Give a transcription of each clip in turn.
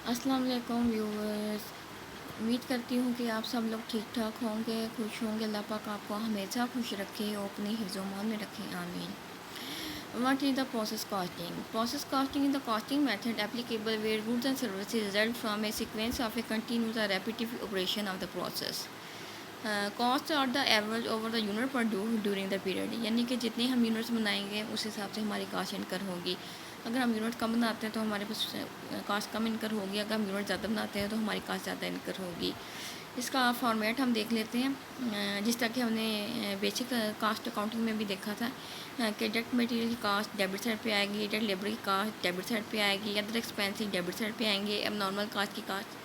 अस्सलाम वालेकुम व्यूअर्स। उम्मीद करती हूँ कि आप सब लोग ठीक ठाक होंगे, खुश होंगे। अल्लाह पाक आपको हमेशा खुश रखे और अपने हिफ्ज़-ओ-मान में रखें, आमीन। What is the process costing? Process costing is the costing method applicable where goods and services result from a sequence of a continuous or repetitive operation of the process. Cost are the average over the unit produce during the period, यानी कि जितने हम units बनाएंगे उस हिसाब से हमारी cast इनकर होगी। अगर हम यूनिट कम बनाते हैं तो हमारे पास कास्ट कम इनकर होगी, अगर हम यूनिट ज़्यादा बनाते हैं तो हमारी कास्ट ज़्यादा इनकर होगी। इसका फॉर्मेट हम देख लेते हैं। जिस तरह कि हमने बेसिक कास्ट अकाउंटिंग में भी देखा था कि डायरेक्ट मटेरियल की कास्ट डेबिट साइड पे आएगी, डायरेक्ट लेबर की कास्ट डेबिट साइड पे आएगी, अदर एक्सपेंसिव डेबिट साइड पे आएंगे। अब नॉर्मल कास्ट की कास्ट,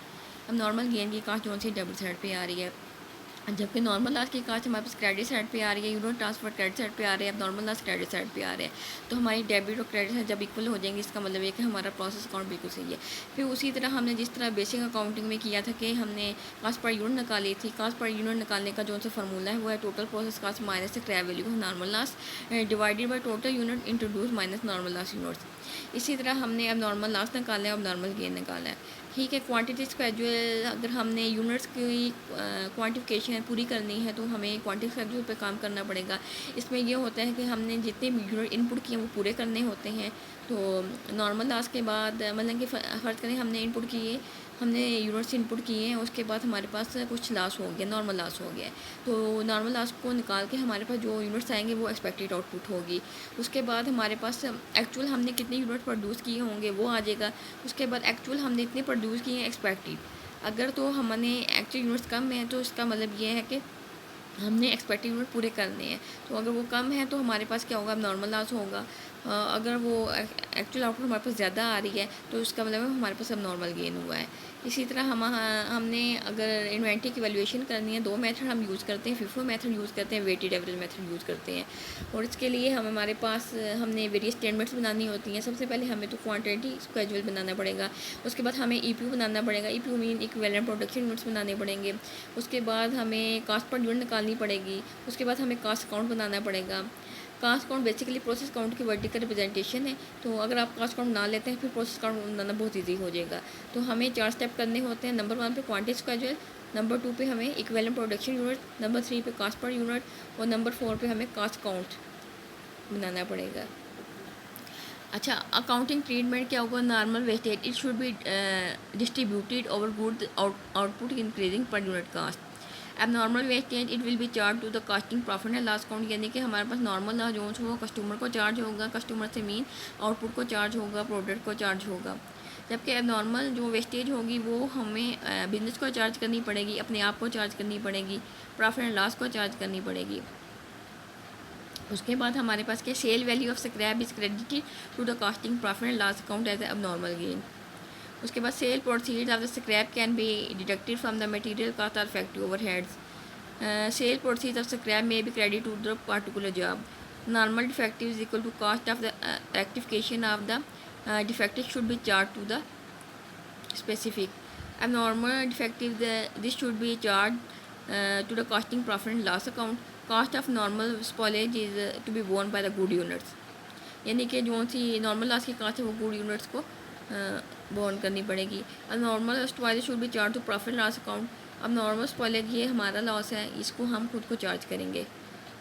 अब नॉर्मल गेन की कास्ट जो सी डेबिट साइड पे आ रही है, जबकि नॉर्मल लास्ट की कास्ट हमारे पास क्रेडिट साइड पे आ रही है। यूनिट ट्रांसफर क्रेडिट साइड पे आ रहे हैं, अब नॉर्मल लास्ट क्रेडिट साइड पे आ रहे हैं। तो हमारी डेबिट और क्रेडिट जब इक्वल हो जाएंगे, इसका मतलब ये कि हमारा प्रोसेस अकाउंट बिल्कुल सही है। फिर उसी तरह हमने जिस तरह बेसिक अकाउंटिंग में किया था कि हमने कास्ट पर यूनिट निकाली थी। कास्ट पर यूनिट निकालने का जो सा फार्मूला है वो है total process cost minus the scrap value normal loss divided by total unit introduce minus normal loss units. इसी तरह हमने अब नॉर्मल लास्ट निकाला है, अब नॉर्मल गेन निकाला है। ठीक है, क्वांटिटी स्केड्यूल, अगर हमने यूनिट्स की क्वांटिफिकेशन पूरी करनी है तो हमें क्वांटिटी स्केड्यूल पे काम करना पड़ेगा। इसमें ये होता है कि हमने जितने भी यूनिट इनपुट किए वो पूरे करने होते हैं। तो नॉर्मल लास्ट के बाद मतलब कि फ़र्ज़ करें हमने इनपुट किए, हमने यूनिट्स इनपुट किए हैं, उसके बाद हमारे पास कुछ लॉस हो गया, नॉर्मल लॉस हो गया है। तो नॉर्मल लॉस को निकाल के हमारे पास जो यूनिट्स आएंगे वो एक्सपेक्टेड आउटपुट होगी। उसके बाद हमारे पास एक्चुअल हमने कितने यूनिट प्रोड्यूस किए होंगे वो आ जाएगा। उसके बाद एक्चुअल हमने इतने प्रोड्यूस किए हैं एक्सपेक्टेड। अगर तो हमने एक्चुअल यूनिट्स कम है तो इसका मतलब ये है कि हमने एक्सपेक्टेड यूनिट पूरे करने हैं। तो अगर वो कम है तो हमारे पास क्या होगा, अब नॉर्मल लॉस होगा। अगर वो एक्चुअल आउटपुट हमारे पास ज़्यादा आ रही है तो इसका मतलब हमारे पास अब नॉर्मल गेन हुआ है। इसी तरह हमने अगर इन्वेंट्री की वैल्यूएशन करनी है, दो मेथड हम यूज़ करते हैं। फिफो मेथड यूज़ करते हैं, वेटेड एवरेज मेथड यूज़ करते हैं। और इसके लिए हमारे पास हमने वेरियस स्टेटमेंट्स बनानी होती हैं। सबसे पहले हमें तो क्वांटिटी स्केड्यूल बनाना पड़ेगा। उसके बाद हमें ईपीयू बनाना पड़ेगा, EPU mean equivalent production units बनाने पड़ेंगे। उसके बाद हमें कास्ट पर यूनिट निकालनी पड़ेगी। उसके बाद हमें कास्ट अकाउंट बनाना पड़ेगा। Cost account basically process account की वर्टिकल रिप्रेजेंटेशन है। तो अगर आप कास्ट अकाउंट बना लेते हैं फिर प्रोसेस अकाउंट बनाना बहुत ईजी हो जाएगा। तो हमें 4 स्टेप करने होते हैं। नंबर 1 पे क्वांटिटी स्केड्यूल, नंबर 2 पे हमें इक्विवेलेंट प्रोडक्शन यूनिट, नंबर 3 पे कास्ट पर यूनिट और नंबर 4 पे हमें कास्ट अकाउंट बनाना पड़ेगा। अच्छा, अकाउंटिंग ट्रीटमेंट क्या होगा, normal wastage it should be distributed over good output increasing per unit cost. अब normal wastage it will be charge to the costing profit and loss account, यानी कि हमारे पास नॉर्मल लॉस जो होगा कस्टमर को charge होगा, कस्टमर से mean output को चार्ज होगा, प्रोडक्ट को चार्ज होगा। जबकि अब नॉर्मल जो वेस्टेज होगी वो हमें बिजनेस को चार्ज करनी पड़ेगी, अपने आप को चार्ज करनी पड़ेगी, प्रॉफिट एंड लॉस को चार्ज करनी पड़ेगी। उसके बाद हमारे पास क्या, sale value of scrap is credited to the costing profit and loss account as abnormal gain. उसके बाद sale proceeds of the scrap can be deducted from the material cost और factory overheads. Sale proceeds of scrap may be credit to the particular job. Normal defective is equal to cost of the rectification of the defective should be charge to the specific. Abnormal defective this should be charged to the costing profit and loss account. Cost of normal spoilage is to be borne by the good units, यानी कि जो सी normal loss की cost है वो good units को borne करनी पड़ेगी। अब normal spoilage should be charge to profit loss account. अब नॉर्मल स्पॉइलेज ये हमारा लॉस है, इसको हम खुद को चार्ज करेंगे।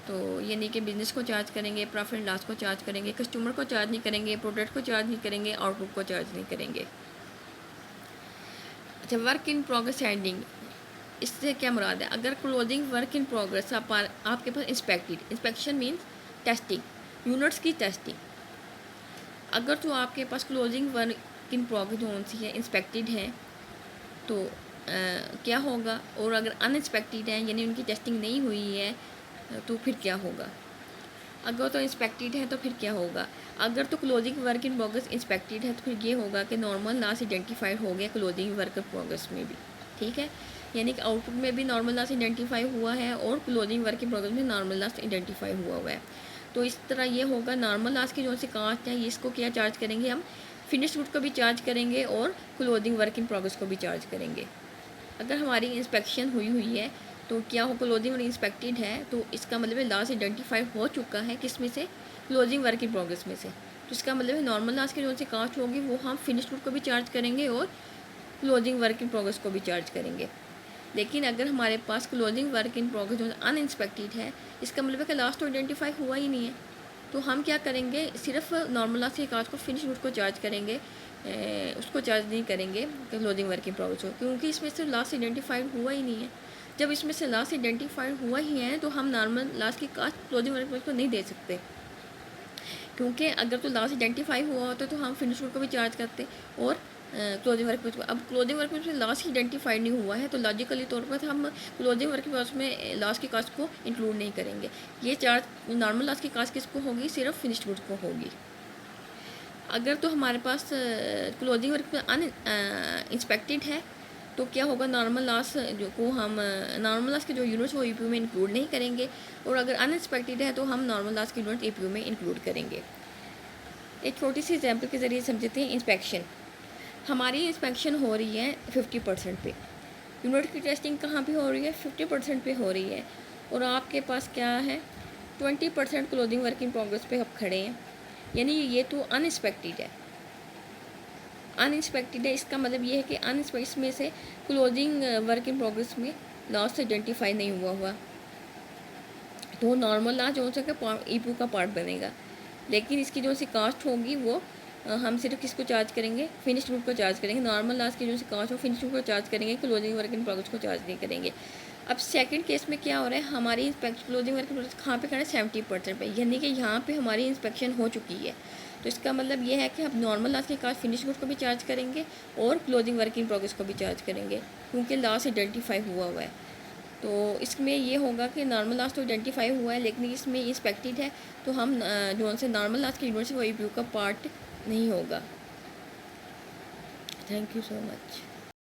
तो यानी कि बिजनेस को चार्ज करेंगे, प्रॉफिट लॉस को चार्ज करेंगे, कस्टमर को चार्ज नहीं करेंगे, प्रोडक्ट को चार्ज नहीं करेंगे, आउटपुट को चार्ज नहीं करेंगे। अच्छा, वर्क इन प्रोग्रेस एंडिंग, इससे क्या मुराद है, अगर क्लोजिंग वर्क इन प्रोग्रेस आपके पास इंस्पेक्शन मीन्स टेस्टिंग, यूनिट्स की टेस्टिंग। अगर तो आपके पास क्लोजिंग वर्क इन प्रोग्रेस जो सी है इंस्पेक्टेड है तो क्या होगा, और अगर अनइंस्पेक्टेड है यानी उनकी टेस्टिंग नहीं हुई है तो फिर क्या होगा। अगर तो इंस्पेक्टेड है तो फिर क्या होगा। अगर तो closing work in progress inspected है तो फिर ये होगा कि नॉर्मल लॉस आइडेंटिफाइड हो गया क्लोजिंग वर्क इन प्रोग्रेस में भी। ठीक है, यानी कि आउटपुट में भी नॉर्मल लॉस आइडेंटिफाई हुआ है और क्लोजिंग वर्क इन प्रोग्रेस में नॉर्मल लॉस आइडेंटिफाई हुआ है। तो इस तरह ये होगा, नॉर्मल लॉस की जो सी कास्ट है इसको क्या चार्ज करेंगे हम, फिनिश गुड को भी चार्ज करेंगे और क्लोजिंग वर्क इन प्रोग्रेस को भी चार्ज करेंगे। अगर हमारी इंस्पेक्शन हुई है तो क्या हो, क्लोजिंग और इंस्पेक्टेड है तो इसका मतलब है लॉस आइडेंटिफाई हो चुका है, किस में से, क्लोजिंग वर्क इन प्रोग्रेस में से। तो इसका मतलब है नॉर्मल लॉस की जो सी कास्ट होगी वो हम फिनिश गुड को भी चार्ज करेंगे और क्लोजिंग वर्क इन प्रोग्रेस को भी चार्ज करेंगे। लेकिन अगर हमारे पास क्लोजिंग वर्क इन प्रोग्रेस जो अनइंस्पेक्टेड है, इसका मतलब है कि लास्ट तो आइडेंटिफाई हुआ ही नहीं है, तो हम क्या करेंगे, सिर्फ नॉर्मल लास्ट के कास्ट को फिनिश रूट को चार्ज करेंगे, उसको चार्ज नहीं करेंगे क्लोजिंग वर्क इन प्रोग्रेस को, क्योंकि इसमें से लास्ट आइडेंटिफाइड हुआ ही नहीं है। जब इसमें से लास्ट आइडेंटिफाइड हुआ ही है तो हम नॉर्मल लास्ट की कास्ट क्लोजिंग वर्क को नहीं दे सकते, क्योंकि अगर तो लास्ट आइडेंटिफाई हुआ होता तो हम फिनिश रूट को भी चार्ज करते और क्लोजिंग वर्क में। अब क्लोजिंग वर्क में लास्ट आइडेंटिफाइड नहीं हुआ है तो लॉजिकली तौर पर हम क्लोजिंग वर्क में लास्ट की कास्ट को इंक्लूड नहीं करेंगे। ये चार्ज नॉर्मल लास्ट की कास्ट किसको होगी, सिर्फ फिनिश्ड गुड्स को होगी। अगर तो हमारे पास क्लोजिंग वर्क में इंस्पेक्टेड है तो क्या होगा, नॉर्मल लास्ट जो को हम नॉर्मल लास्ट के जो यूनिट्स वो ईपीयू में इंक्लूड नहीं करेंगे, और अगर अनएक्सपेक्टेड है तो हम नॉर्मल लास्ट के यूनिट ईपीयू में इंक्लूड करेंगे। एक छोटी सी एग्जांपल के ज़रिए समझते हैं। इंस्पेक्शन, हमारी इंस्पेक्शन हो रही है 50% पे, यूनिट की टेस्टिंग कहाँ पे हो रही है, 50% पे हो रही है, और आपके पास क्या है 20% क्लोजिंग वर्क इन प्रोग्रेस पे आप खड़े हैं, यानी ये तो अनएक्सपेक्टेड है। अनएक्सपेक्टेड है इसका मतलब ये है कि अनएक्सपेक्टेड में से क्लोजिंग वर्क इन प्रोग्रेस में लास्ट आइडेंटिफाई नहीं हुआ तो नॉर्मल लास्ट जो सके ईपीयू का पार्ट बनेगा, लेकिन इसकी जो सी कास्ट होगी वो हम सिर्फ किसको चार्ज करेंगे, फिनिश्ड गुड को चार्ज करेंगे। नॉर्मल लास्ट की जो सी कास्ट हो फिनिश्ड गुड को चार्ज करेंगे, क्लोजिंग वर्क इन प्रोग्रेस को चार्ज नहीं करेंगे। अब सेकंड केस में क्या हो रहा है, हमारी inspection closing work in progress कहाँ पे खड़ा है, 70% पे, यानी कि यहाँ पे हमारी इंस्पेक्शन हो चुकी है। तो इसका मतलब ये है कि हम नॉर्मल लास्ट के कास्ट फिनिश गुड को भी चार्ज करेंगे और क्लोजिंग वर्क इन प्रोग्रेस को भी चार्ज करेंगे, क्योंकि लास्ट आइडेंटिफाई हुआ है। तो इसमें ये होगा कि नॉर्मल लास्ट तो आइडेंटिफाई हुआ है, लेकिन इसमें इंस्पेक्टेड है तो हम जो से नॉर्मल लास्ट की यूनिट से वो ईपीयू का पार्ट नहीं होगा। Thank you so much.